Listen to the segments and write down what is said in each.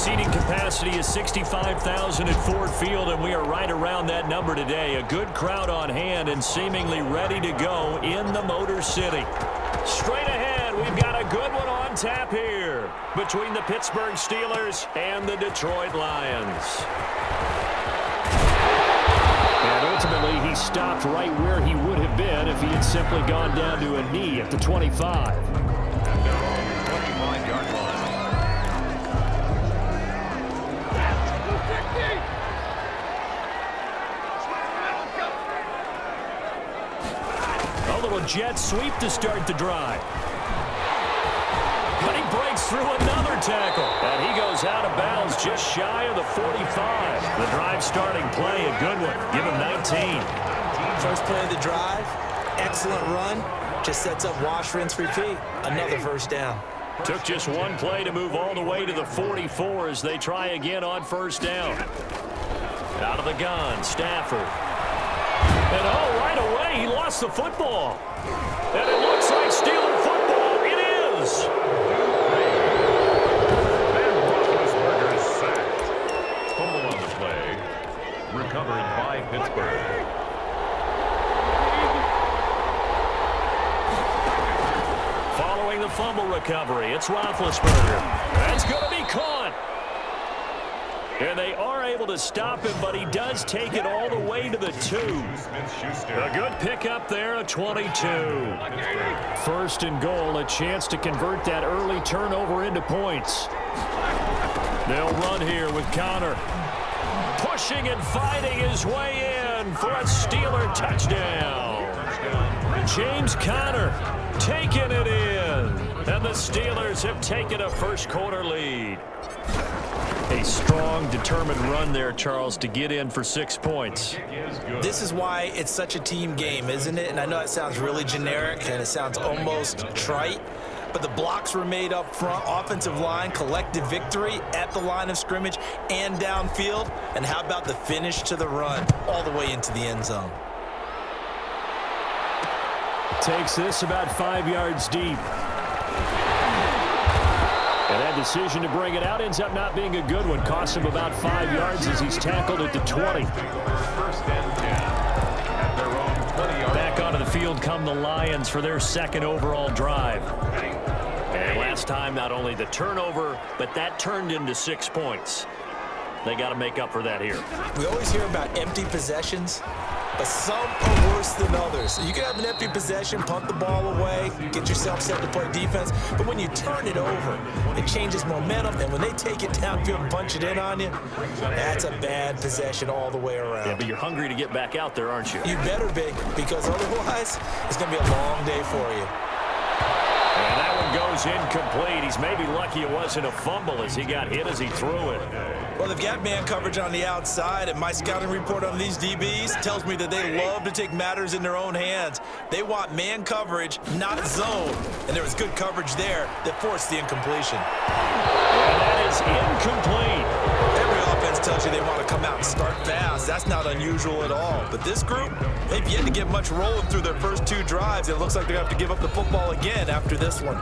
seating capacity is 65,000 at Ford Field, and we are right around that number today. A good crowd on hand and seemingly ready to go in the Motor City. Straight ahead, we've got a good one on tap here between the Pittsburgh Steelers and the Detroit Lions. And ultimately, he stopped right where he would have been if he had simply gone down to a knee at the 25. A little jet sweep to start the drive. But he breaks through another tackle. And he goes out of bounds just shy of the 45. The drive starting play, a good one. Give him 19. First play of the drive, excellent run. Just sets up wash, rinse, repeat. Another first down. Took just one play to move all the way to the 44 as they try again on first down. Out of the gun, Stafford. And right away, he lost the football. And it looks like Steeler football. It is. And Roethlisberger is sacked. Fumble on the play. Recovered by Pittsburgh. Following the fumble recovery, it's Roethlisberger. That's going to be caught. And they are able to stop him, but he does take it all the way to the 2. A good pickup there, a 22. First and goal, a chance to convert that early turnover into points. They'll run here with Connor. Pushing and fighting his way in for a Steeler touchdown. James Conner taking it in. And the Steelers have taken a first quarter lead. A strong, determined run there, Charles, to get in for 6 points. This is why it's such a team game, isn't it? And I know it sounds really generic and it sounds almost trite, but the blocks were made up front, offensive line, collective victory at the line of scrimmage and downfield. And how about the finish to the run all the way into the end zone? Takes this about 5 yards deep. And that decision to bring it out ends up not being a good one. Costs him about 5 yards as he's tackled at the 20. Back onto the field come the Lions for their second overall drive. And last time, not only the turnover, but that turned into 6 points. They got to make up for that here. We always hear about empty possessions, but some are worse than others. You can have an empty possession, punt the ball away, get yourself set to play defense, but when you turn it over, it changes momentum, and when they take it downfield and punch it in on you, that's a bad possession all the way around. Yeah, but you're hungry to get back out there, aren't you? You better be, because otherwise, it's going to be a long day for you. And that one goes incomplete. He's maybe lucky it wasn't a fumble as he got hit as he threw it. Well, they've got man coverage on the outside, and my scouting report on these DBs tells me that they love to take matters in their own hands. They want man coverage, not zone. And there was good coverage there that forced the incompletion. And that is incomplete. Every offense tells you they want to come out and start fast. That's not unusual at all. But this group, they've yet to get much rolling through their first 2 drives. It looks like they're going to have to give up the football again after this one.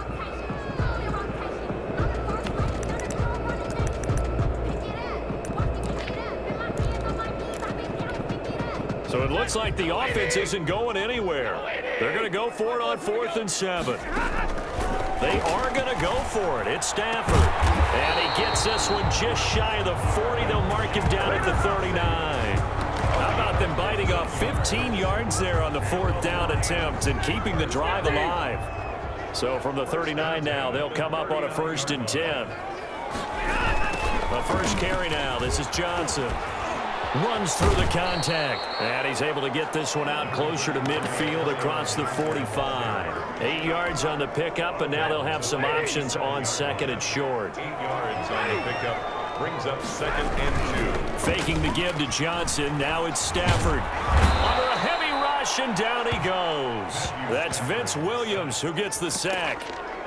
So it looks like the offense isn't going anywhere. They're going to go for it on 4th and 7. They are going to go for it. It's Stafford. And he gets this one just shy of the 40. They'll mark him down at the 39. How about them biting off 15 yards there on the 4th down attempt and keeping the drive alive? So from the 39 now, they'll come up on a 1st and 10. The first carry now. This is Johnson. Runs through the contact. And he's able to get this one out closer to midfield across the 45. 8 yards on the pickup, and now they'll have some options on 2nd and short. 8 yards on the pickup. Brings up 2nd and 2. Faking the give to Johnson. Now it's Stafford. Under a heavy rush, and down he goes. That's Vince Williams who gets the sack.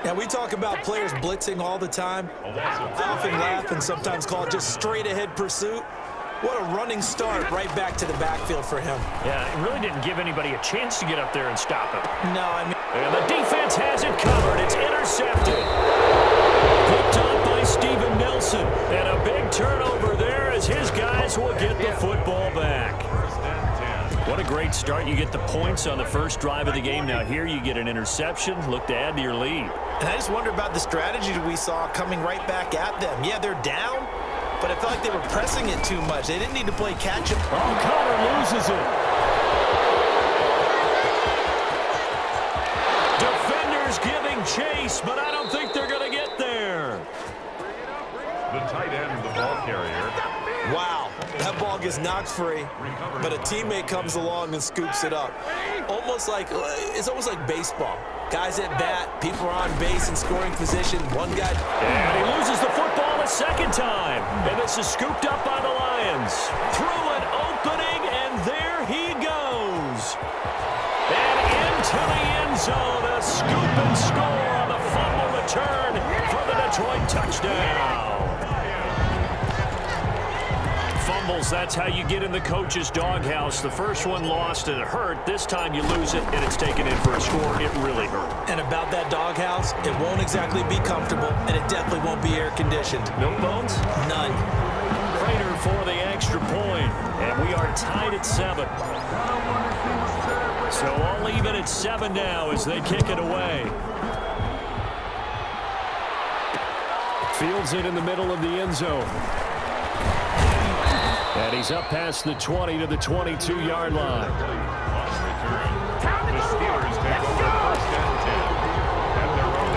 Now, we talk about players blitzing all the time. I often laugh and sometimes call it just straight-ahead pursuit. What a running start right back to the backfield for him. Yeah, it really didn't give anybody a chance to get up there and stop him. No, I mean... And the defense has it covered. It's intercepted. Picked up by Steven Nelson. Wilson. And a big turnover there as his guys will get the football back. What a great start. You get the points on the first drive of the game. Now here you get an interception. Look to add to your lead. And I just wonder about the strategy that we saw coming right back at them. Yeah, they're down, but I felt like they were pressing it too much. They didn't need to play catch-up. Oh, Connor loses it. Defenders giving chase, but I don't think they're going to get there. The tight end, the ball carrier. Wow, that ball gets knocked free, but a teammate comes along and scoops it up. It's almost like baseball. Guys at bat, people are on base in scoring position. One guy. And he loses the football a second time. And this is scooped up by the Lions. Through an opening, and there he goes. And into the end zone, a scoop and score on the fumble return for the Detroit touchdown. Fumbles, that's how you get in the coach's doghouse. The first one lost and it hurt. This time you lose it and it's taken in for a score. It really hurt. And about that doghouse, it won't exactly be comfortable, and it definitely won't be air-conditioned. No bones? None. Prater for the extra point, and we are tied at 7. So all even at 7 now as they kick it away. Fields it in the middle of the end zone. And he's up past the 20 to the 22-yard line. The Steelers take over first and 10 at their own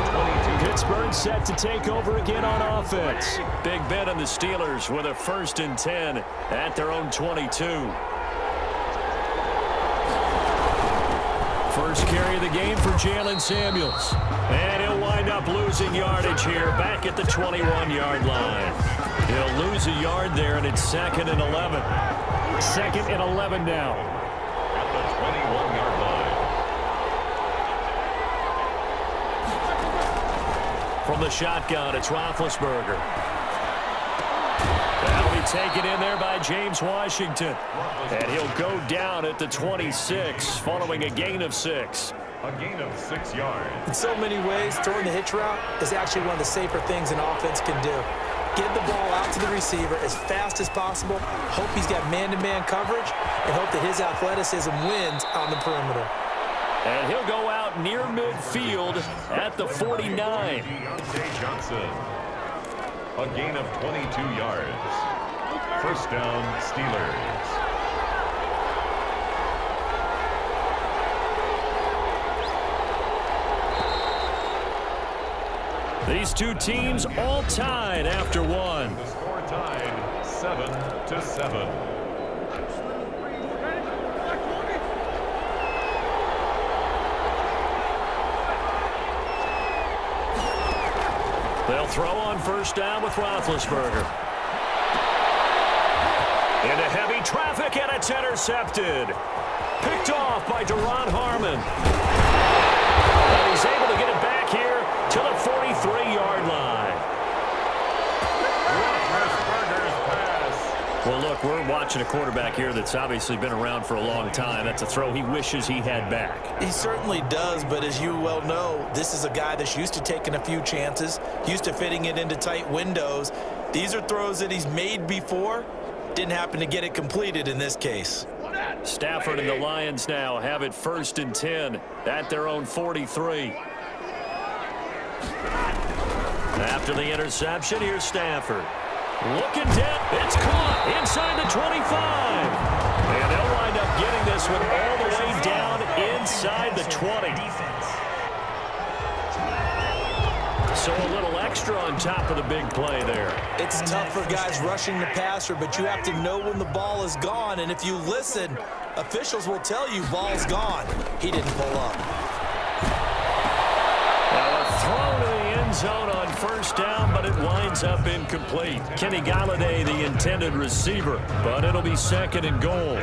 22. Pittsburgh set to take over again on offense. Big Ben and the Steelers with a first and 10 at their own 22. First carry of the game for Jalen Samuels. And he'll wind up losing yardage here back at the 21-yard line. He'll lose a yard there, and it's 2nd and 11. 2nd and 11 now. At the 21-yard line. From the shotgun, it's Roethlisberger. That'll be taken in there by James Washington. And he'll go down at the 26 following a gain of 6. A gain of 6 yards. In so many ways, throwing the hitch route is actually one of the safer things an offense can do. Get the ball out to the receiver as fast as possible, hope he's got man-to-man coverage, and hope that his athleticism wins on the perimeter. And he'll go out near midfield at the 49. Deontay Johnson. A gain of 22 yards. First down, Steelers. These two teams all tied after one. The score tied 7-7. They'll throw on first down with Roethlisberger. Into heavy traffic, and it's intercepted. Picked off by Duron Harmon. And he's able to get it back here to the 43-yard line. Roethlisberger's pass. Well, look, we're watching a quarterback here that's obviously been around for a long time. That's a throw he wishes he had back. He certainly does, but as you well know, this is a guy that's used to taking a few chances, used to fitting it into tight windows. These are throws that he's made before. Didn't happen to get it completed in this case. Stafford and the Lions now have it 1st and 10 at their own 43. After the interception, here's Stafford. Looking down. It's caught inside the 25. And they'll wind up getting this one all the way down inside the 20. So a little extra on top of the big play there. It's tough for guys rushing the passer, but you have to know when the ball is gone. And if you listen, officials will tell you ball's gone. He didn't pull up. Now a throw to the end zone on first down, but it winds up incomplete. Kenny Galladay, the intended receiver, but it'll be 2nd and goal.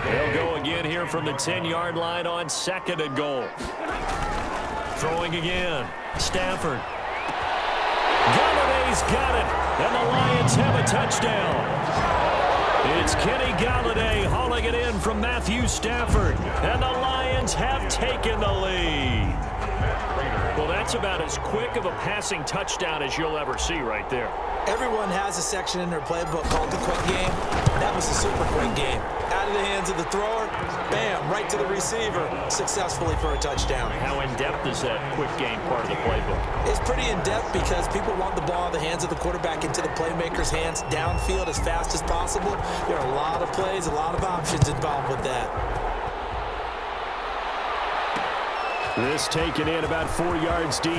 They'll go again here from the 10-yard line on 2nd and goal. Throwing again. Stafford. Galladay's got it, and the Lions have a touchdown. It's Kenny Galladay hauling it in from Matthew Stafford, and the Lions have taken the lead. Well, that That's about as quick of a passing touchdown as you'll ever see right there. Everyone has a section in their playbook called the quick game. That was a super quick game. Out of the hands of the thrower, bam, right to the receiver, successfully for a touchdown. How in-depth is that quick game part of the playbook? It's pretty in-depth because people want the ball in the hands of the quarterback into the playmaker's hands downfield as fast as possible. There are a lot of plays, a lot of options involved with that. This taken in about 4 yards deep.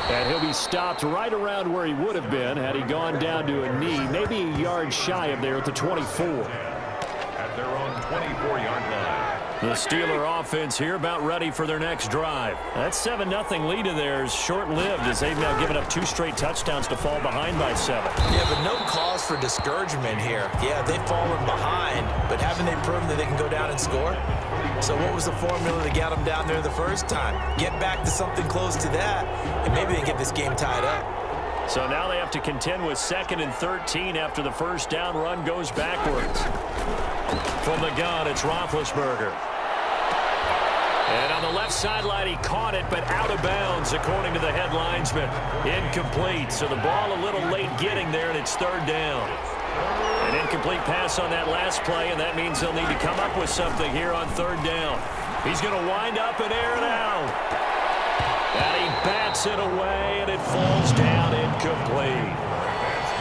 And he'll be stopped right around where he would have been had he gone down to a knee, maybe a yard shy of there at the 24. At their own 24-yard line. The Steeler offense here about ready for their next drive. That 7-0 lead of theirs short-lived as they've now given up 2 straight touchdowns to fall behind by 7. Yeah, but no cause for discouragement here. Yeah, they've fallen behind, but haven't they proven that they can go down and score? So what was the formula to get them down there the first time? Get back to something close to that, and maybe they get this game tied up. So now they have to contend with 2nd and 13 after the first down run goes backwards. From the gun, it's Roethlisberger. And on the left sideline, he caught it, but out of bounds, according to the head linesman. Incomplete, so the ball a little late getting there, and it's 3rd down. An incomplete pass on that last play, and that means they'll need to come up with something here on 3rd down. He's going to wind up and air it out. And he bats it away, and it falls down incomplete.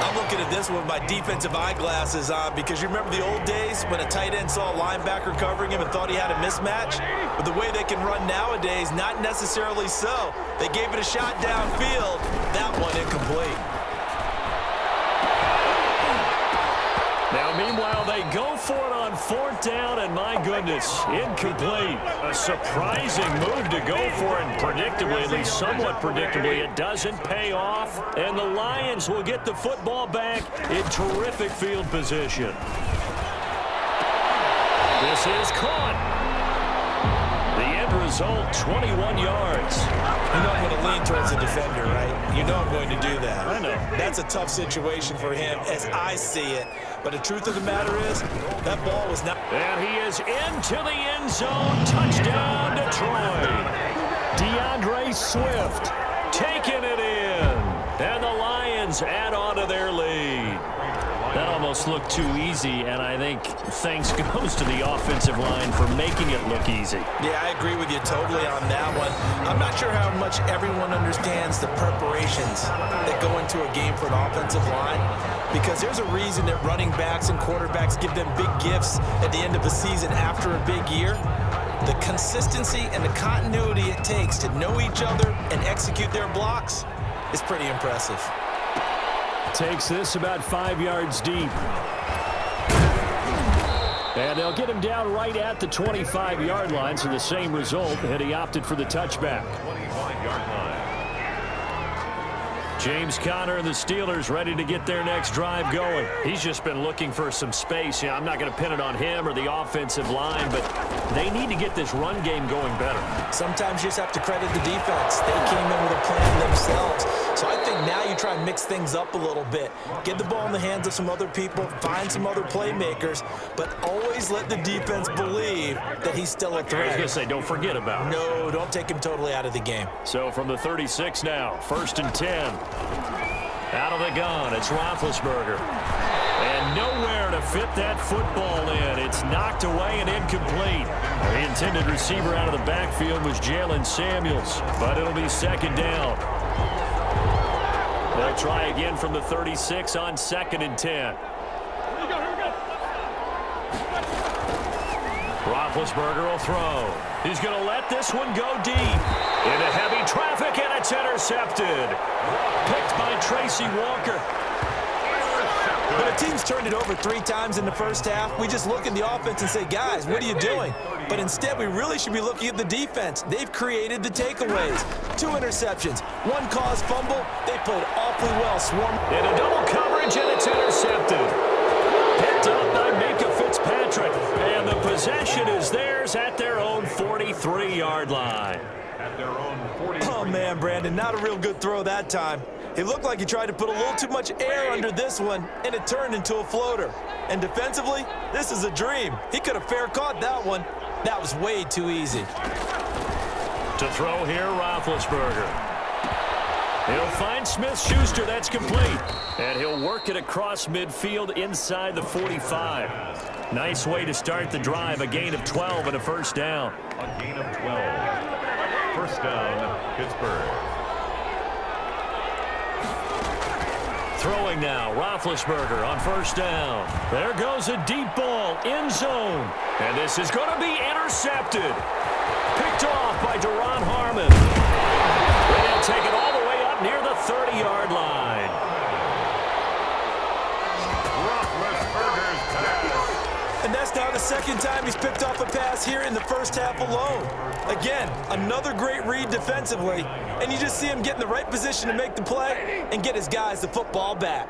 I'm looking at this with my defensive eyeglasses on because you remember the old days when a tight end saw a linebacker covering him and thought he had a mismatch? But the way they can run nowadays, not necessarily so. They gave it a shot downfield. That one incomplete. Now, meanwhile, they go for it on 4th down, and my goodness, incomplete. A surprising move to go for it, and predictably, at least somewhat predictably, it doesn't pay off, and the Lions will get the football back in terrific field position. This is caught. The end result, 21 yards. You know I'm going to lean towards the defender, right? You know I'm going to do that. I know. That's a tough situation for him as I see it. But the truth of the matter is, that ball was not... And he is into the end zone. Touchdown, Detroit. DeAndre Swift taking it in. And the Lions add on to their lead. That almost looked too easy, and I think thanks goes to the offensive line for making it look easy. Yeah, I agree with you totally on that one. I'm not sure how much everyone understands the preparations that go into a game for an offensive line, because there's a reason that running backs and quarterbacks give them big gifts at the end of the season after a big year. The consistency and the continuity it takes to know each other and execute their blocks is pretty impressive. Takes this about 5 yards deep. And they'll get him down right at the 25-yard line, so the same result, and he opted for the touchback. 25-yard line. James Conner and the Steelers ready to get their next drive going. He's just been looking for some space. I'm not going to pin it on him or the offensive line, but they need to get this run game going better. Sometimes you just have to credit the defense. They came in with a plan themselves. So I think now you try and mix things up a little bit. Get the ball in the hands of some other people, find some other playmakers, but always let the defense believe that he's still a threat. I was going to say, don't forget about him. No, don't take him totally out of the game. So from the 36 now, 1st and 10. Out of the gun, it's Roethlisberger. And nowhere to fit that football in. It's knocked away and incomplete. The intended receiver out of the backfield was Jalen Samuels, but it'll be 2nd down. They'll try again from the 36 on 2nd and 10. Roethlisberger will throw. He's going to let this one go deep. Into heavy traffic, and it's intercepted. Picked by Tracy Walker. When a team's turned it over 3 times in the first half, we just look at the offense and say, guys, what are you doing? But instead, we really should be looking at the defense. They've created the takeaways. 2 interceptions, 1 caused fumble. They played awfully well. Into double coverage, and it's intercepted. Picked up by Minka Fitzpatrick. And the possession is theirs at their own 43-yard line. At their own 43. Oh, man, Brandon, not a real good throw that time. It looked like he tried to put a little too much air under this one, and it turned into a floater. And defensively, this is a dream. He could have fair caught that one. That was way too easy. To throw here, Roethlisberger. He'll find Smith-Schuster. That's complete. And he'll work it across midfield inside the 45. Nice way to start the drive. A gain of 12 and a first down. A gain of 12. First down, Pittsburgh. Throwing now, Roethlisberger on first down. There goes a deep ball, end zone. And this is going to be intercepted. Picked off by Duron Harmon. They'll take it all the way up near the 30-yard line. Roethlisberger's pass. And that's now the second time he's picked off a pass here in the first half alone. Again, another great read defensively, and you just see him get in the right position to make the play and get his guys the football back.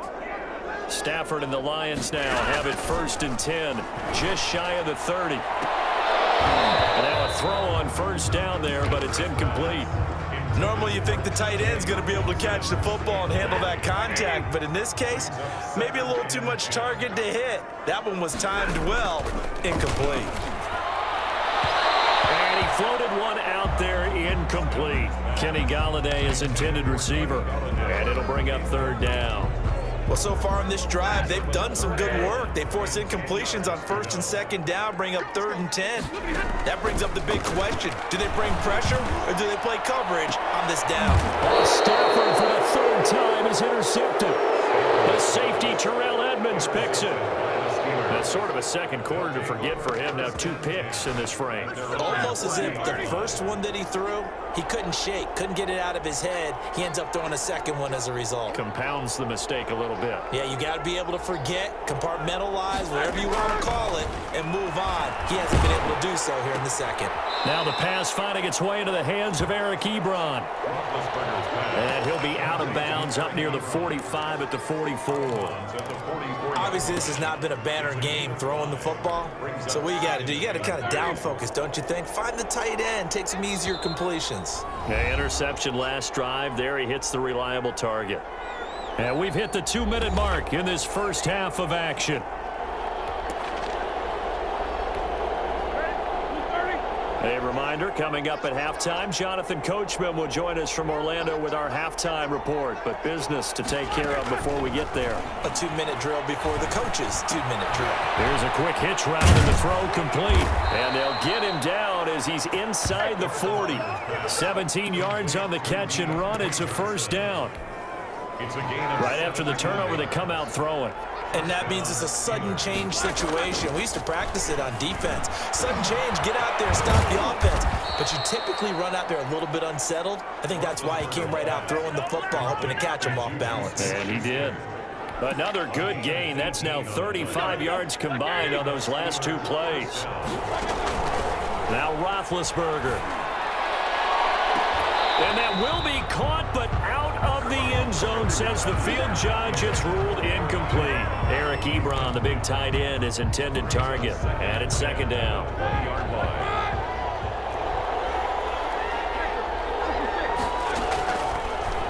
Stafford and the Lions now have it 1st and 10, just shy of the 30. And now a throw on first down there, but it's incomplete. Normally you think the tight end's going to be able to catch the football and handle that contact, but in this case, maybe a little too much target to hit. That one was timed well, incomplete. And he floated one out there, incomplete. Kenny Golladay is intended receiver, and it'll bring up 3rd down. Well, so far in this drive, they've done some good work. They force incompletions on 1st and 2nd down, bring up 3rd and 10. That brings up the big question. Do they bring pressure or do they play coverage on this down? Stafford for the 3rd time is intercepted. The safety, Terrell Edmonds, picks it. That's sort of a second quarter to forget for him. Now 2 picks in this frame. Almost as if the first one that he threw, he couldn't shake, couldn't get it out of his head. He ends up throwing a second one as a result. Compounds the mistake a little bit. Yeah, you got to be able to forget, compartmentalize, whatever you want to call it, and move on. He hasn't been able to do so here in the second. Now the pass finding its way into the hands of Eric Ebron. And he'll be out of bounds up near the 45 at the 44. Obviously, this has not been a banner game throwing the football. So what you got to do, you got to kind of down focus, don't you think? Find the tight end, take some easier completions. Yeah, interception last drive. There he hits the reliable target. And we've hit the 2-minute mark in this first half of action. A reminder, coming up at halftime, Jonathan Coachman will join us from Orlando with our halftime report. But business to take care of before we get there. A 2-minute drill before the coach's 2-minute drill. Here's a quick hitch route and the throw complete. And they'll get him down as he's inside the 40. 17 yards on the catch and run. It's a first down. It's a gain of Right after the turnover, they come out throwing. And that means it's a sudden change situation. We used to practice it on defense. Sudden change, get out there, stop the offense. But you typically run out there a little bit unsettled. I think that's why he came right out throwing the football, hoping to catch him off balance. And he did. Another good gain. That's now 35 yards combined on those last 2 plays. Now Roethlisberger. And that will be caught, but out of the end zone, says the field judge. It's ruled incomplete. Eric Ebron, the big tight end, is intended target. And it's 2nd down.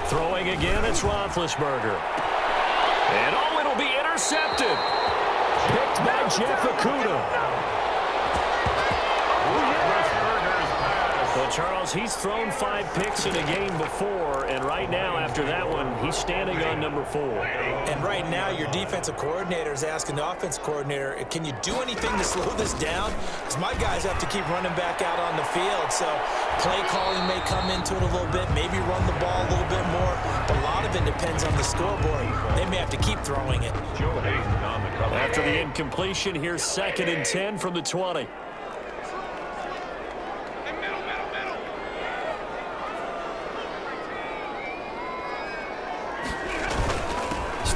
Throwing again, it's Roethlisberger. And oh, it'll be intercepted. Picked by Jeff Okudah. Well, Charles, he's thrown 5 picks in a game before, and right now, after that one, he's standing on number 4. And right now, your defensive coordinator is asking the offensive coordinator, can you do anything to slow this down? Because my guys have to keep running back out on the field, so play calling may come into it a little bit, maybe run the ball a little bit more, but a lot of it depends on the scoreboard. They may have to keep throwing it. After the incompletion, here's 2nd and 10 from the 20.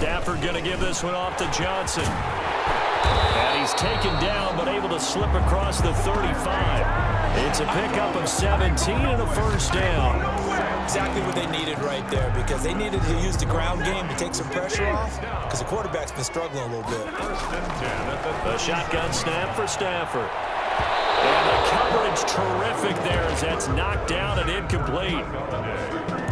Stafford going to give this one off to Johnson. And he's taken down, but able to slip across the 35. It's a pickup of 17 and a first down. Exactly what they needed right there, because they needed to use the ground game to take some pressure off, because the quarterback's been struggling a little bit. A shotgun snap for Stafford. And the coverage terrific there as that's knocked down and incomplete.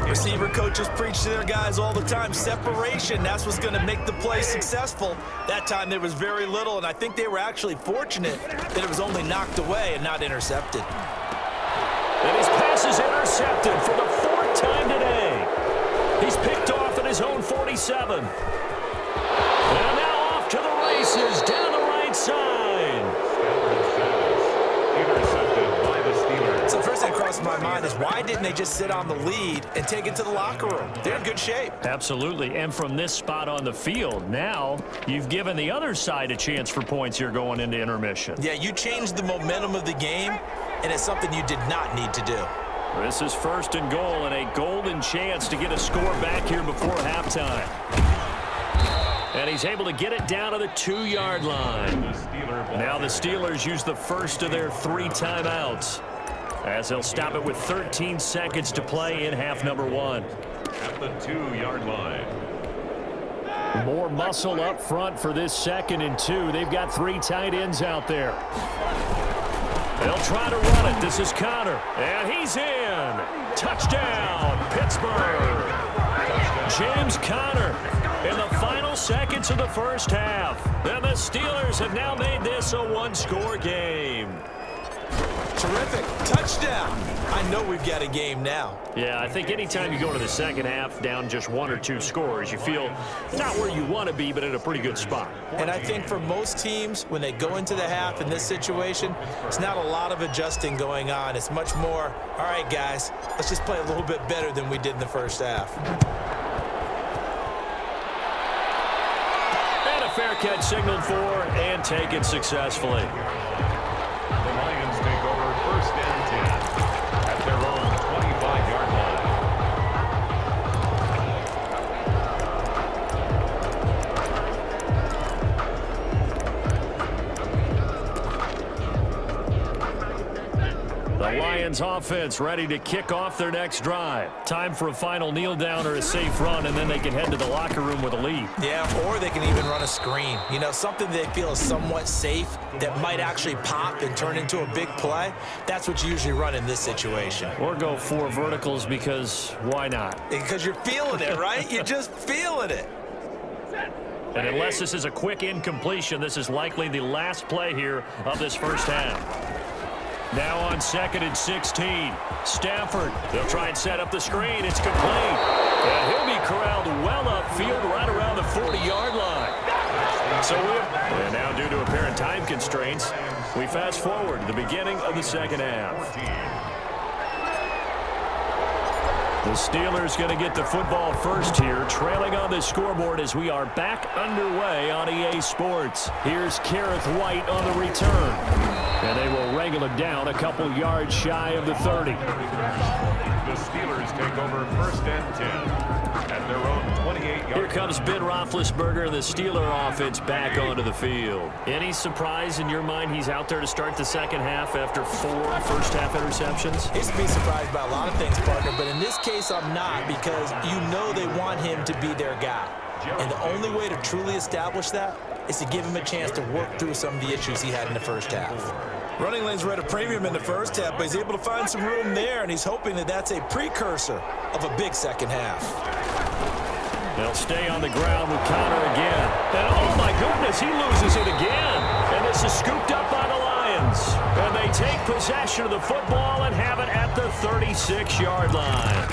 Receiver coaches preach to their guys all the time. Separation, that's what's going to make the play successful. That time there was very little, and I think they were actually fortunate that it was only knocked away and not intercepted. And his pass is intercepted. intercepted for the 4th time today. He's picked off at his own 47. And now off to the races down the right side. Intercepted by the Steelers. So the first thing that crossed my mind is why didn't they just sit on the lead and take it to the locker room? They're in good shape. Absolutely. And from this spot on the field, now you've given the other side a chance for points here going into intermission. Yeah, you changed the momentum of the game, and it's something you did not need to do. This is 1st and goal and a golden chance to get a score back here before halftime. And he's able to get it down to the 2-yard line. Now the Steelers use the first of their 3 timeouts, as they'll stop it with 13 seconds to play in half number 1. At the 2-yard line. More muscle up front for this 2nd and 2. They've got 3 tight ends out there. They'll try to run it. This is Connor, and he's in. Touchdown, Pittsburgh. James Conner in the final seconds of the first half. And the Steelers have now made this a 1-score game. Terrific. Touchdown. I know we've got a game now. Yeah, I think anytime you go to the second half down just 1 or 2 scores, you feel not where you want to be, but in a pretty good spot. And I think for most teams, when they go into the half in this situation, it's not a lot of adjusting going on. It's much more, all right, guys, let's just play a little bit better than we did in the first half. And a fair catch signaled for and taken successfully. The Lions take over 1st and 10 at their own 25-yard line. The Lions offense ready to kick off their next drive. Time for a final kneel down or a safe run, and then they can head to the locker room with a lead. Yeah, or they can even run a screen. You know, something they feel is somewhat safe that might actually pop and turn into a big play. That's what you usually run in this situation. Or go 4 verticals because why not? Because you're feeling it, right? You're just feeling it. And unless this is a quick incompletion, this is likely the last play here of this first half. Now on 2nd and 16. Stafford, they'll try and set up the screen. It's complete. And he'll be corralled well upfield right around the 40-yard line. So and now due to apparent time constraints, we fast forward to the beginning of the second half. The Steelers going to get the football first here, trailing on the scoreboard as we are back underway on EA Sports. Here's Kareth White on the return. And they will wrangle him down a couple yards shy of the 30. The Steelers take over 1st and 10 at their own 28-yard. Here comes Ben Roethlisberger and the Steeler offense back onto the field. Any surprise in your mind he's out there to start the second half after 4 first-half interceptions? He's to be surprised by a lot of things, partner, but in this case I'm not, because you know they want him to be their guy. And the only way to truly establish that is to give him a chance to work through some of the issues he had in the first half. Running lanes were at a premium in the first half, but he's able to find some room there, and he's hoping that that's a precursor of a big second half. They'll stay on the ground with Connor again. And oh my goodness, he loses it again. And this is scooped up by the Lions. And they take possession of the football and have it at the 36-yard line.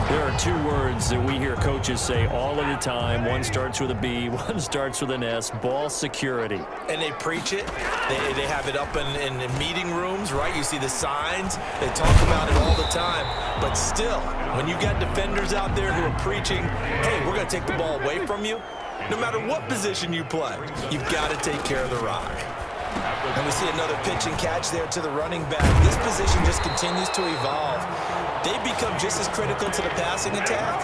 There are 2 words that we hear coaches say all of the time. One starts with a B, one starts with an S, ball security. And they preach it. They have it up in meeting rooms, right? You see the signs. They talk about it all the time. But still, when you've got defenders out there who are preaching, hey, we're going to take the ball away from you, no matter what position you play, you've got to take care of the rock. And we see another pitch and catch there to the running back. This position just continues to evolve. They become just as critical to the passing attack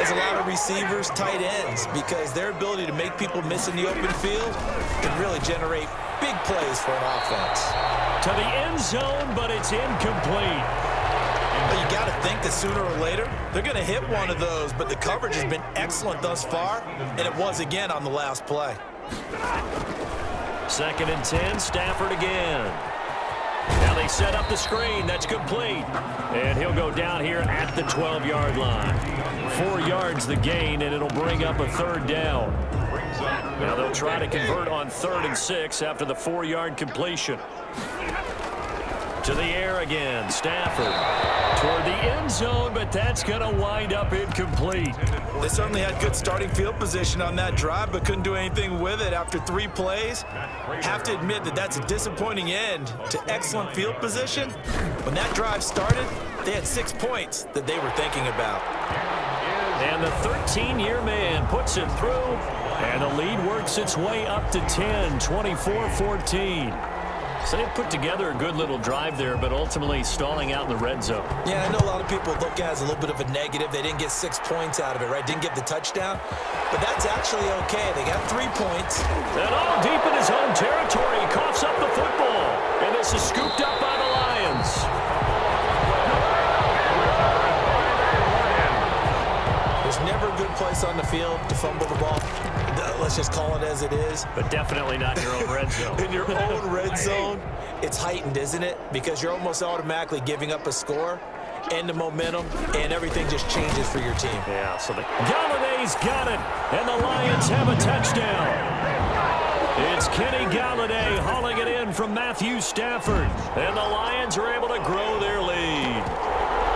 as a lot of receivers, tight ends, because their ability to make people miss in the open field can really generate big plays for an offense. To the end zone, but it's incomplete. But you got to think that sooner or later, they're going to hit one of those, but the coverage has been excellent thus far, and it was again on the last play. 2nd and 10, Stafford again. Now they set up the screen. That's complete. And he'll go down here at the 12-yard line. 4 yards the gain, and it'll bring up a 3rd down. Now they'll try to convert on 3rd and 6 after the 4-yard completion. To the air again. Stafford toward the end zone, but that's going to wind up incomplete. They certainly had good starting field position on that drive, but couldn't do anything with it after 3 plays. Have to admit that that's a disappointing end to excellent field position. When that drive started, they had 6 points that they were thinking about. And the 13-year man puts it through, and the lead works its way up to 10, 24-14. So they put together a good little drive there, but ultimately stalling out in the red zone. Yeah, I know a lot of people look at it as a little bit of a negative. They didn't get 6 points out of it, right? Didn't get the touchdown. But that's actually okay. They got 3 points. And all deep in his own territory, he coughs up the football. And this is scooped up by the Lions. There's never a good place on the field to fumble the ball. Let's just call it as it is. But definitely not in your own red zone. In your own red zone, it's heightened, isn't it? Because you're almost automatically giving up a score and the momentum, and everything just changes for your team. Yeah, so Galladay's got it, and the Lions have a touchdown. It's Kenny Galladay hauling it in from Matthew Stafford, and the Lions are able to grow their lead.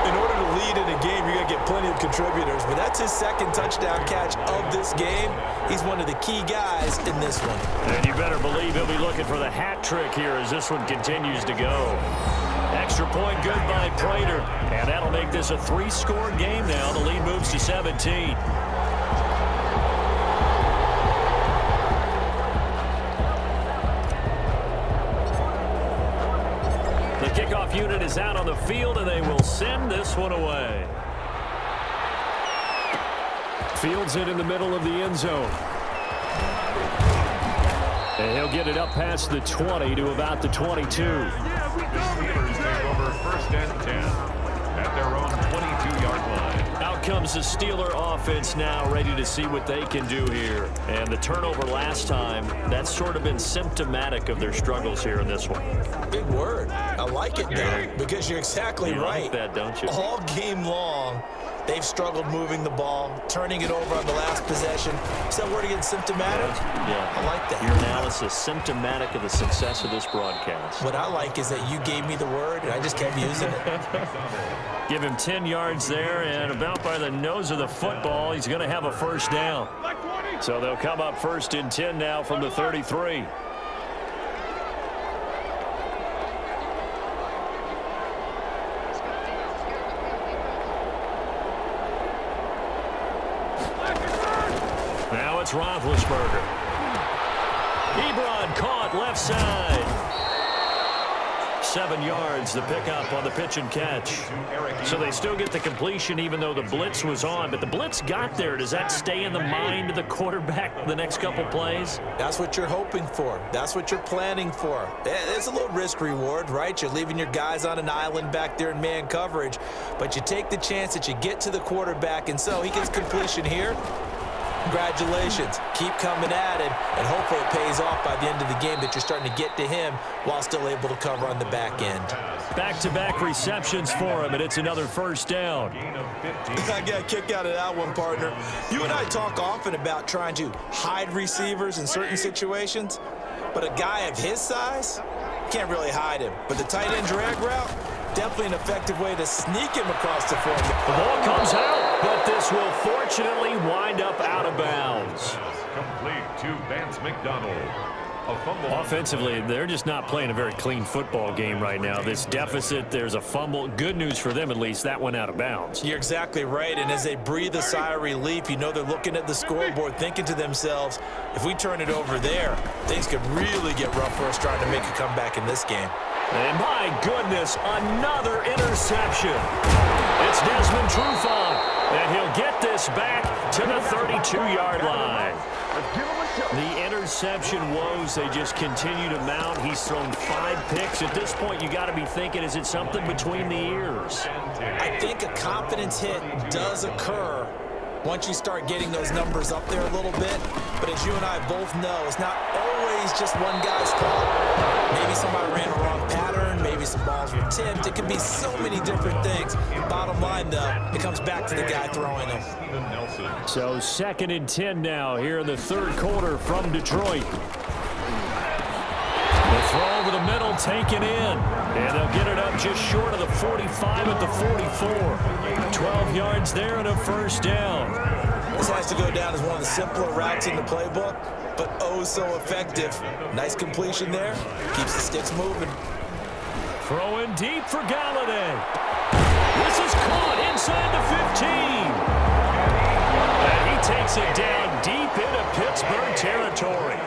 In order to lead in a game, you're going to get plenty of contributors, but that's his 2nd touchdown catch of this game. He's one of the key guys in this one. And you better believe he'll be looking for the hat trick here as this one continues to go. Extra point good by Prater, and that'll make this a 3-score game now. The lead moves to 17. Kickoff unit is out on the field, and they will send this one away. Fields it in the middle of the end zone. And he'll get it up past the 20 to about the 22. The Steelers take over 1st and 10 at their own 22-yard line. Out comes the Steeler offense now, ready to see what they can do here. And the turnover last time, that's sort of been symptomatic of their struggles here in this one. Big word. I like it, though, because you're exactly right. Like that, don't you? All game long, they've struggled moving the ball, turning it over on the last possession. Is that word again, symptomatic? Yeah. I like that. Your analysis, symptomatic of the success of this broadcast. What I like is that you gave me the word, and I just kept using it. Give him 10 yards there, and about by the nose of the football, he's going to have a 1st down. So they'll come up 1st and 10 now from the 33. Now it's Roethlisberger. Ebron caught left side. 7 yards, the pickup on the pitch and catch. So they still get the completion even though the blitz was on. But the blitz got there. Does that stay in the mind of the quarterback the next couple plays? That's what you're hoping for. That's what you're planning for. It's a little risk reward, right? You're leaving your guys on an island back there in man coverage. But you take the chance that you get to the quarterback, and so he gets completion here. Congratulations. Keep coming at him, and hopefully it pays off by the end of the game that you're starting to get to him while still able to cover on the back end. Back-to-back receptions for him, and it's another 1st down. I got a kick out of that one, partner. You and I talk often about trying to hide receivers in certain situations, but a guy of his size can't really hide him. But the tight end drag route, definitely an effective way to sneak him across the field. The ball comes out, but this will fortunately wind up out of bounds. Complete to Vance McDonald. A fumble. Offensively, they're just not playing a very clean football game right now. This deficit, there's a fumble. Good news for them, at least. That went out of bounds. You're exactly right, and as they breathe a sigh of relief, you know they're looking at the scoreboard thinking to themselves, if we turn it over there, things could really get rough for us trying to make a comeback in this game. And my goodness, another interception. It's Desmond Trufant, and he'll get this back to the 32-yard line. The interception woes, they just continue to mount. He's thrown 5 picks. At this point, you got to be thinking, is it something between the ears? I think a confidence hit does occur once you start getting those numbers up there a little bit. But as you and I both know, it's not always just one guy's fault. Maybe somebody ran a wrong pattern. Maybe some balls were tipped. It could be so many different things. Bottom line, though, it comes back to the guy throwing them. So 2nd and 10 now here in the 3rd quarter from Detroit. The throw over the middle well taken in. And they'll get it up just short of the 45 at the 44. 12 yards there and a first down. This has to go down as one of the simpler routes in the playbook, but oh so effective. Nice completion there. Keeps the sticks moving. Throwing deep for Galladay. This is caught inside the 15. And he takes it down deep into Pittsburgh territory.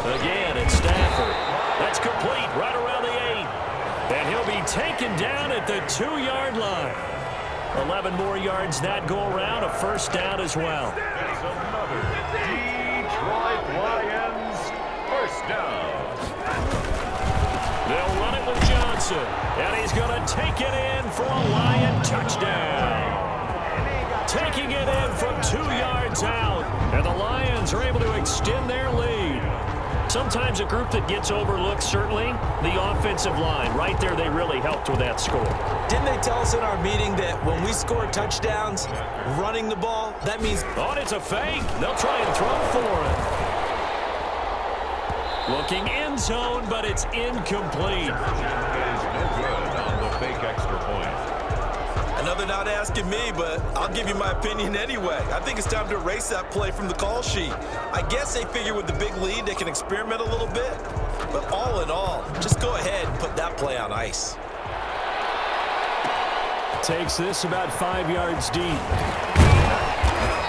Again, it's Stafford. That's complete right around the 8. And he'll be taken down at the 2-yard line. 11 more yards that go around, a first down as well. That's another Detroit Lions first down. They'll run it with Johnson. And he's going to take it in for a Lion touchdown. Taking it in from 2 yards out. And the Lions are able to extend their lead. Sometimes a group that gets overlooked, certainly, the offensive line. Right there, they really helped with that score. Didn't they tell us in our meeting that when we score touchdowns, running the ball, that means... Oh, and it's a fake. They'll try and throw for it. Looking end zone, but it's incomplete. Is no good on the fake extra point. Another not asking me, but I'll give you my opinion anyway. I think it's time to erase that play from the call sheet. I guess they figure with the big lead they can experiment a little bit. But all in all, just go ahead and put that play on ice. Takes this about 5 yards deep.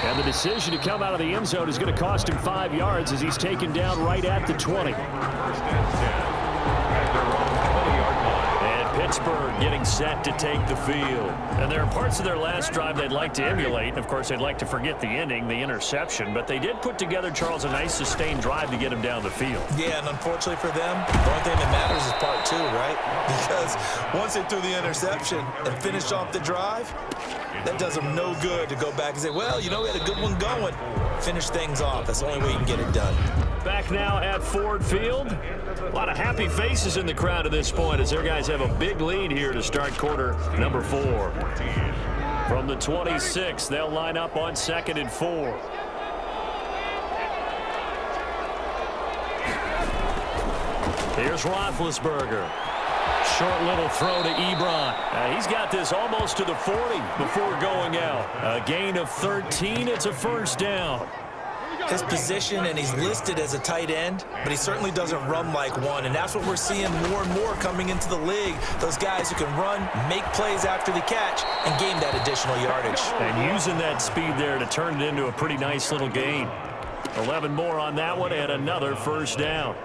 And the decision to come out of the end zone is going to cost him 5 yards as he's taken down right at the 20. First and 10 at their own 20-yard line. And Pittsburgh getting set to take the field. And there are parts of their last drive they'd like to emulate. And, of course, they'd like to forget the ending, the interception. But they did put together, Charles, a nice sustained drive to get him down the field. Yeah, and unfortunately for them, the only thing that matters is part 2, right? Because once they threw the interception and finished off the drive, that does them no good to go back and say, well, you know, we had a good one going. Finish things off. That's the only way you can get it done. Back now at Ford Field. A lot of happy faces in the crowd at this point as their guys have a big lead here to start quarter number 4. From the 26, they'll line up on 2nd and 4. Here's Roethlisberger. Short little throw to Ebron. He's got this almost to the 40 before going out. A gain of 13. It's a first down. His position, and he's listed as a tight end, but he certainly doesn't run like one, and that's what we're seeing more and more coming into the league. Those guys who can run, make plays after the catch, and gain that additional yardage. And using that speed there to turn it into a pretty nice little gain. 11 more on that one, and another first down.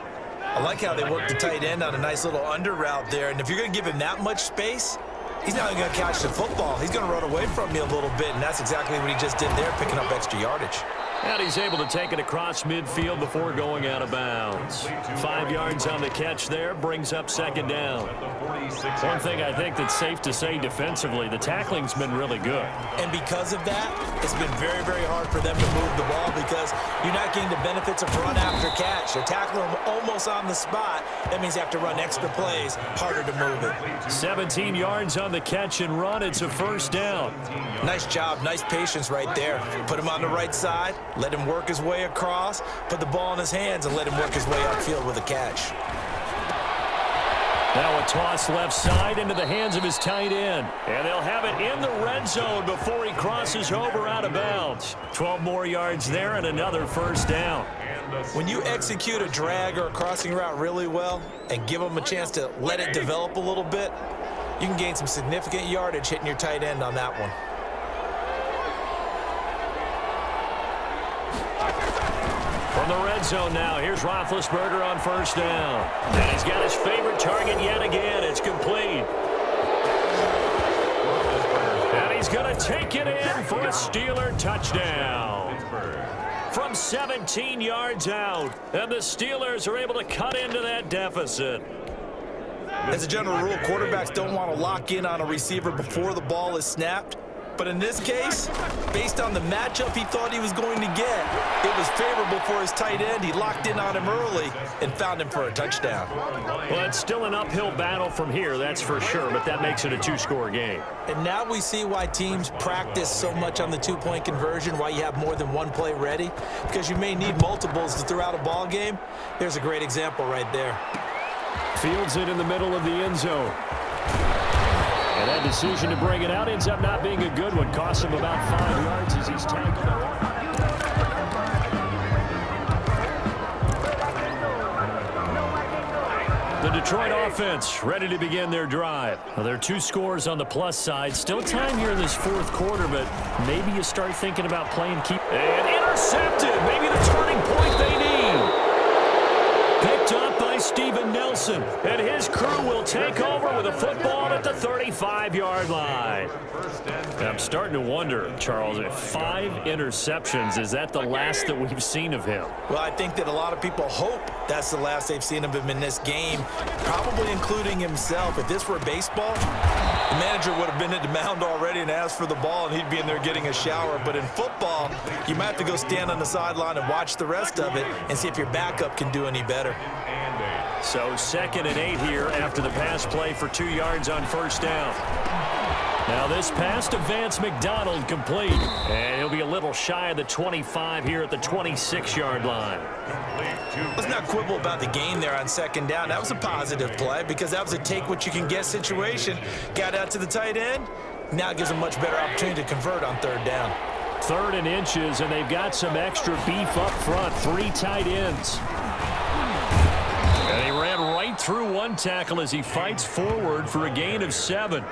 I like how they work the tight end on a nice little under route there, and if you're going to give him that much space, he's not going to catch the football. He's going to run away from you a little bit, and that's exactly what he just did there, picking up extra yardage. And he's able to take it across midfield before going out of bounds. 5 yards on the catch there, brings up second down. One thing I think that's safe to say defensively, the tackling's been really good. And because of that, it's been very, very hard for them to move the ball because you're not getting the benefits of run after catch. They're tackling them almost on the spot. That means you have to run extra plays, harder to move it. 17 yards on the catch and run. It's a first down. Nice job, nice patience right there. Put him on the right side. Let him work his way across, put the ball in his hands, and let him work his way upfield with a catch. Now a toss left side into the hands of his tight end. And they'll have it in the red zone before he crosses over out of bounds. 12 more yards there and another first down. When you execute a drag or a crossing route really well and give them a chance to let it develop a little bit, you can gain some significant yardage hitting your tight end on that one. From the red zone now, here's Roethlisberger on first down. And he's got his favorite target yet again. It's complete. And he's going to take it in for a Steeler touchdown. From 17 yards out. And the Steelers are able to cut into that deficit. As a general rule, quarterbacks don't want to lock in on a receiver before the ball is snapped. But in this case, based on the matchup he thought he was going to get, it was favorable for his tight end. He locked in on him early and found him for a touchdown. Well, it's still an uphill battle from here, that's for sure, but that makes it a two-score game. And now we see why teams practice so much on the two-point conversion, why you have more than one play ready, because you may need multiples to throw out a ball game. Here's a great example right there. Fields it in the middle of the end zone. And that decision to bring it out ends up not being a good one. Costs him about 5 yards as he's tackled up. The Detroit offense ready to begin their drive. Well, there are 2 scores on the plus side. Still time here in this fourth quarter, but maybe you start thinking about playing keep. And intercepted. Maybe the turning point they need. Picked up by Steven Nelson, and his crew will take over with a football at the 35-yard line. I'm starting to wonder, Charles, if 5 interceptions, is that the last that we've seen of him? Well, I think that a lot of people hope that's the last they've seen of him in this game, probably including himself. If this were baseball, the manager would have been at the mound already and asked for the ball, and he'd be in there getting a shower. But in football, you might have to go stand on the sideline and watch the rest of it and see if your backup can do any better. So 2nd and 8 here after the pass play for 2 yards on first down. Now this pass to Vance McDonald complete. And he'll be a little shy of the 25 here at the 26-yard line. Let's not quibble about the gain there on 2nd down. That was a positive play because that was a take-what-you-can-get situation. Got out to the tight end. Now it gives them much better opportunity to convert on 3rd down. 3rd and inches, and they've got some extra beef up front. 3 tight ends. And he ran right through one tackle as he fights forward for a gain of 7.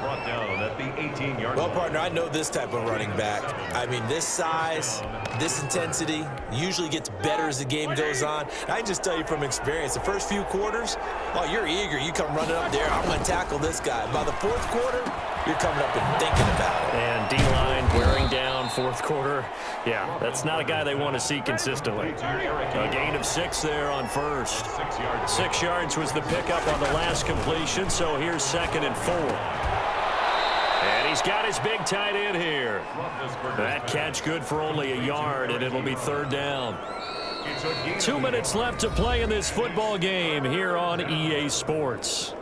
Brought down at the 18-yard Well, line. partner, I know this type of running back. I mean, this size, this intensity usually gets better as the game goes on. I can just tell you from experience, the first few quarters, oh, you're eager. You come running up there, I'm going to tackle this guy. By the 4th quarter, you're coming up and thinking about it. And D-line wearing down 4th quarter. Yeah, that's not a guy they want to see consistently. A gain of 6 there on first. 6 yards was the pickup on the last completion, so here's 2nd and 4. And he's got his big tight end here. That catch good for only a yard, and it'll be 3rd down. 2 minutes left to play in this football game here on EA Sports.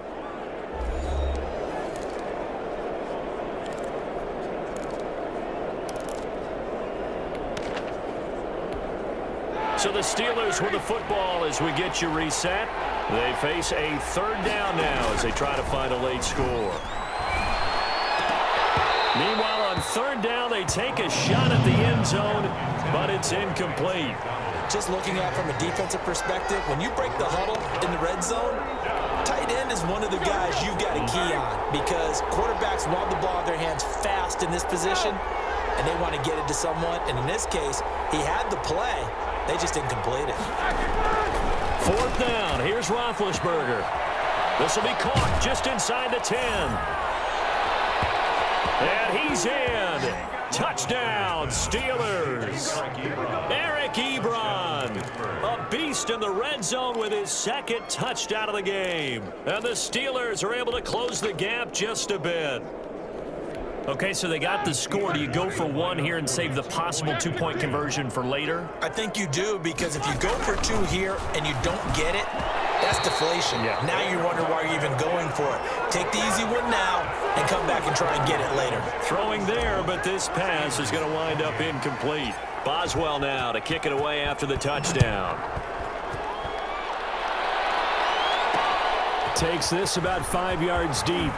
So the Steelers with the football as we get you reset. They face a 3rd down now as they try to find a late score. Meanwhile, on 3rd down, they take a shot at the end zone, but it's incomplete. Just looking at it from a defensive perspective, when you break the huddle in the red zone, tight end is one of the guys you've got to key on because quarterbacks want the ball in their hands fast in this position, and they want to get it to someone. And in this case, he had the play. They just didn't complete it. 4th down. Here's Roethlisberger. This will be caught just inside the 10. And he's in. Touchdown, Steelers. Eric Ebron, a beast in the red zone with his 2nd touchdown of the game. And the Steelers are able to close the gap just a bit. Okay, so they got the score. Do you go for 1 here and save the possible 2-point conversion for later? I think you do because if you go for 2 here and you don't get it, that's deflation. Yeah. Now you wonder why you're even going for it. Take the easy one now and come back and try and get it later. Throwing there, but this pass is going to wind up incomplete. Boswell now to kick it away after the touchdown. Takes this about 5 yards deep.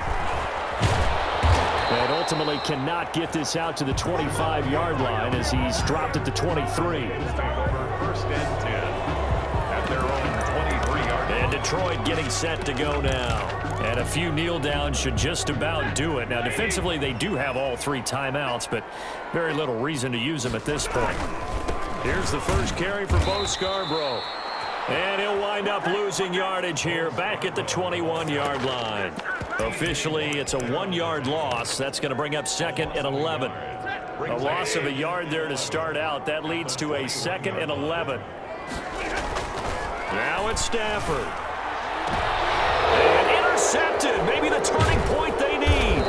And ultimately cannot get this out to the 25-yard line as he's dropped it to 23. 1st and 10 at their own 23-yard line. And Detroit getting set to go now. And a few kneel downs should just about do it. Now, defensively, they do have all 3 timeouts, but very little reason to use them at this point. Here's the first carry for Bo Scarborough. And he'll wind up losing yardage here back at the 21-yard line. Officially, it's a 1-yard loss. That's going to bring up 2nd and 11. A loss of a yard there to start out. That leads to a 2nd and 11. Now it's Stafford. And intercepted. Maybe the turning point they need.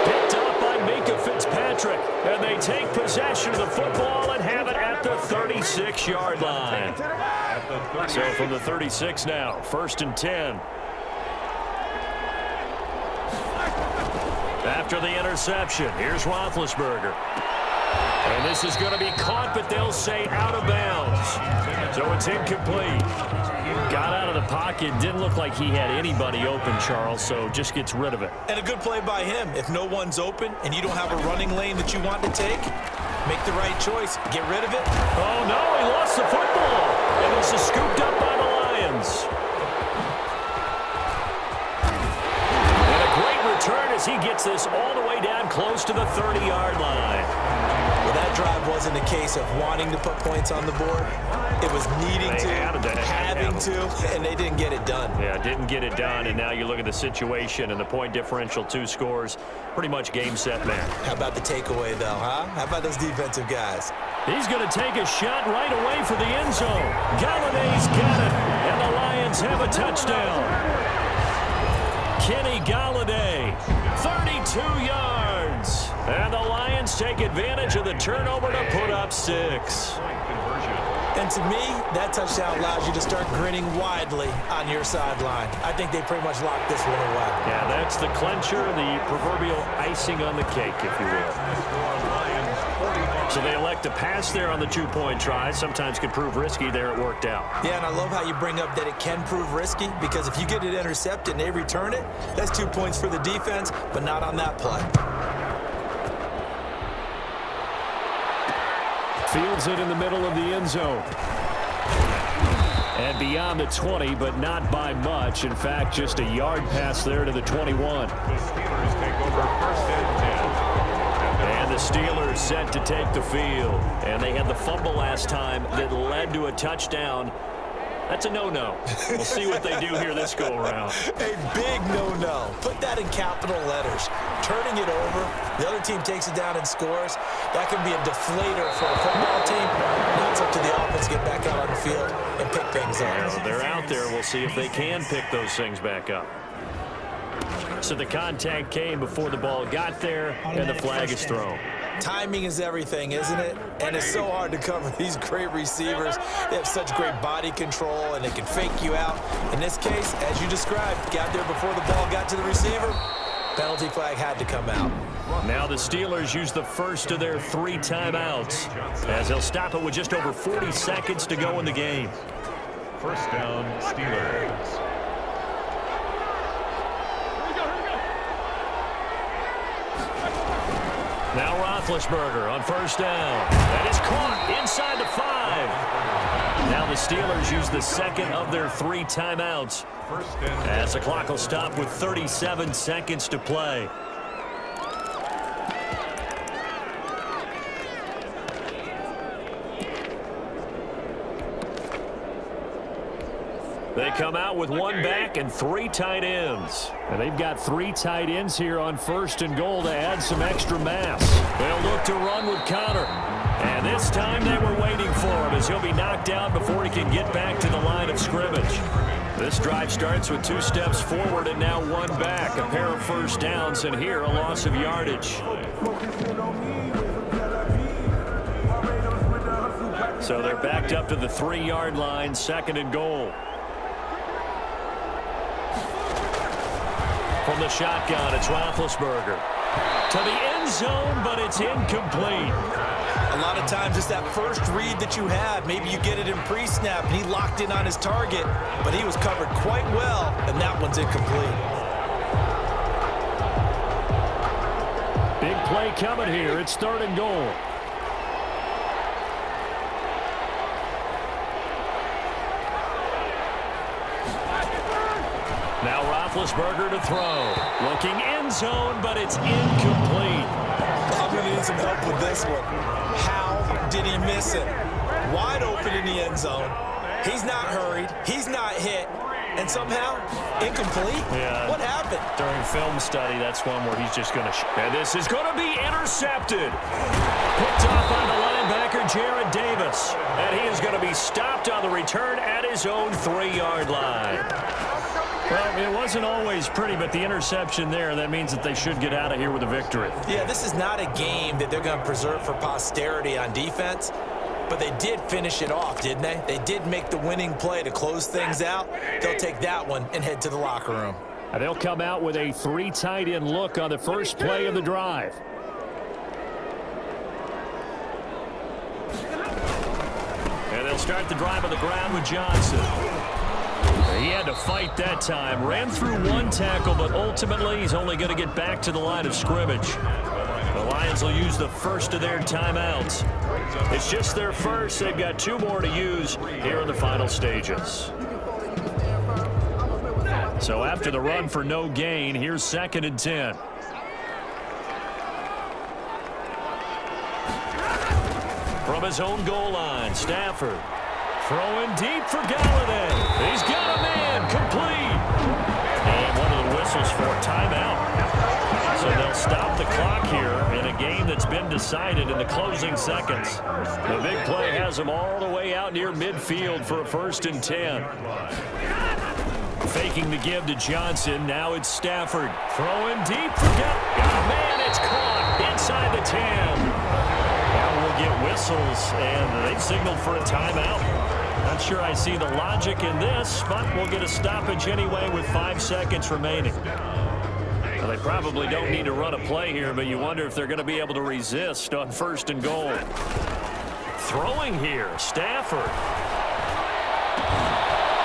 Picked up by 36-yard line. So from the 36 now, 1st and 10. After the interception, here's Roethlisberger. And this is going to be caught, but they'll say out of bounds. So it's incomplete. Got out of the pocket. Didn't look like he had anybody open, Charles, so just gets rid of it. And a good play by him. If no one's open and you don't have a running lane that you want to take, make the right choice. Get rid of it. Oh, no, he lost the football. And this is scooped up by the Lions. And a great return as he gets this all the way down close to the 30-yard line. Well, that drive wasn't a case of wanting to put points on the board. It was needing to, having to, and they didn't get it done. Yeah, didn't get it done, and now you look at the situation and the point differential, 2 scores, pretty much game, set, match. How about the takeaway, though, huh? How about those defensive guys? He's going to take a shot right away for the end zone. Galladay's got it, and the Lions have a touchdown. Kenny Galladay, 32 yards. And the Lions take advantage of the turnover to put up 6. And to me, that touchdown allows you to start grinning widely on your sideline. I think they pretty much locked this one away. Yeah, that's the clincher, the proverbial icing on the cake, if you will. So they elect to pass there on the 2-point try. Sometimes could prove risky. There it worked out. Yeah, and I love how you bring up that it can prove risky, because if you get it intercepted and they return it, that's 2 points for the defense, but not on that play. Fields it in the middle of the end zone. And beyond the 20, but not by much. In fact, just a yard pass there to the 21. The Steelers take over 1st and 10. And the Steelers set to take the field. And they had the fumble last time that led to a touchdown. That's a no-no. We'll see what they do here this go-around. A big no-no. Put that in capital letters. Turning it over, the other team takes it down and scores. That can be a deflator for a football team. Now it's up to the offense to get back out on the field and pick things up. Yeah, they're out there. We'll see if they can pick those things back up. So the contact came before the ball got there, and the flag is thrown. Timing is everything, isn't it? And it's so hard to cover these great receivers. They have such great body control, and they can fake you out. In this case, as you described, got there before the ball got to the receiver. Penalty flag had to come out. Now the Steelers use the first of their 3 timeouts, as they'll stop it with just over 40 seconds to go in the game. 1st down, Steelers. Now Roethlisberger on 1st down. That is caught inside the 5. Now the Steelers use the second of their 3 timeouts, as the clock will stop with 37 seconds to play. They come out with 1 back and 3 tight ends. And they've got 3 tight ends here on 1st and goal to add some extra mass. They'll look to run with Connor. And this time they were waiting for him, as he'll be knocked out before he can get back to the line of scrimmage. This drive starts with 2 steps forward and now 1 back. A pair of 1st downs, and here a loss of yardage. So they're backed up to the 3-yard line, 2nd and goal. From the shotgun, it's Roethlisberger. To the end zone, but it's incomplete. A lot of times it's that first read that you have. Maybe you get it in pre-snap, and he locked in on his target, but he was covered quite well, and that one's incomplete. Big play coming here. It's 3rd and goal. Now Roethlisberger to throw. Looking end zone, but it's incomplete. I'm going to need some help with this one. How did he miss it? Wide open in the end zone. He's not hurried. He's not hit. And somehow, incomplete? Yeah. What happened? During film study, that's one where he's just going to... And this is going to be intercepted. Picked off by the linebacker, Jared Davis. And he is going to be stopped on the return at his own 3-yard line. Well, it wasn't always pretty, but the interception there, that means that they should get out of here with a victory. Yeah, this is not a game that they're going to preserve for posterity on defense. but they did finish it off, didn't they? They did make the winning play to close things out. They'll take that one and head to the locker room. And they'll come out with a 3 tight end look on the first play of the drive. And they'll start the drive on the ground with Johnson. He had to fight that time. Ran through 1 tackle, but ultimately he's only going to get back to the line of scrimmage. The Lions will use the first of their timeouts. It's just their first. They've got 2 more to use here in the final stages. So after the run for no gain, here's 2nd and 10. From his own goal line, Stafford throwing deep for Galladay. He's got a man, complete. And one of the whistles for a timeout. So they'll stop the clock here in a game that's been decided in the closing seconds. The big play has them all the way out near midfield for a 1st and 10. Faking the give to Johnson. Now it's Stafford. Throwing deep for Galladay. Man, it's caught inside the 10. Now we'll get whistles, and they've signaled for a timeout. Not sure I see the logic in this, but we'll get a stoppage anyway with 5 seconds remaining. Well, they probably don't need to run a play here, but you wonder if they're going to be able to resist on 1st and goal. Throwing here, Stafford.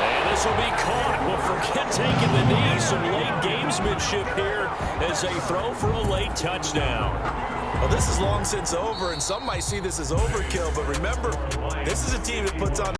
And this will be caught. Well, forget taking the knee. Some late gamesmanship here as they throw for a late touchdown. Well, this is long since over, and some might see this as overkill, but remember, this is a team that puts on